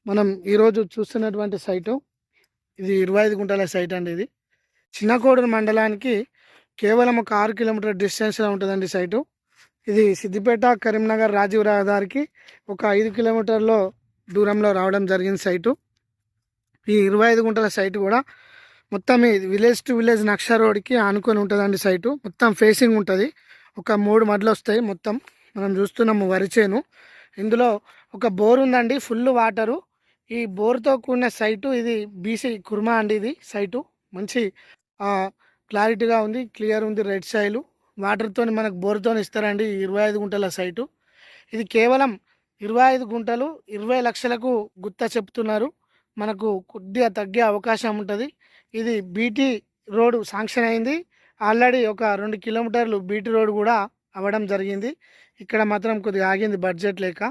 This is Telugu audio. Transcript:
మనం ఈరోజు చూస్తున్నటువంటి సైటు ఇది 25 గుంటల సైట్ అండి. ఇది చిన్నకోడూరు మండలానికి కేవలం ఒక 6 కిలోమీటర్ డిస్టెన్స్లో ఉంటుందండి సైటు. ఇది సిద్దిపేట కరీంనగర్ రాజీవ్ రహదారికి ఒక 5 కిలోమీటర్లో దూరంలో రావడం జరిగింది సైటు. ఈ 25 గుంటల సైటు కూడా మొత్తం విలేజ్ టు విలేజ్ నక్ష రోడ్కి ఆనుకొని ఉంటుందండి సైటు. మొత్తం ఫేసింగ్ ఉంటుంది. ఒక 3 మడ్లు వస్తాయి. మొత్తం మనం చూస్తున్నాము వరి చేను. ఇందులో ఒక బోర్ ఉందండి, ఫుల్ వాటరు. ఈ బోర్తో కూడిన సైటు. ఇది బీసీ కుర్మా అండి. ఇది సైటు మంచి క్లారిటీగా ఉంది, క్లియర్ ఉంది. రెడ్ సాయిల్ వాటర్తో మనకు బోర్తో ఇస్తారండి. 25 గుంటల సైటు. ఇది కేవలం 25 గుంటలు 20 లక్షలకు గుత్త చెప్తున్నారు. మనకు కొద్దిగా తగ్గే అవకాశం ఉంటుంది. ఇది బీటీ రోడ్ శాంక్షన్ అయింది ఆల్రెడీ. ఒక 2 కిలోమీటర్లు బీటీ రోడ్ కూడా అవ్వడం జరిగింది. ఇక్కడ మాత్రం కొద్దిగా ఆగింది బడ్జెట్ లేక.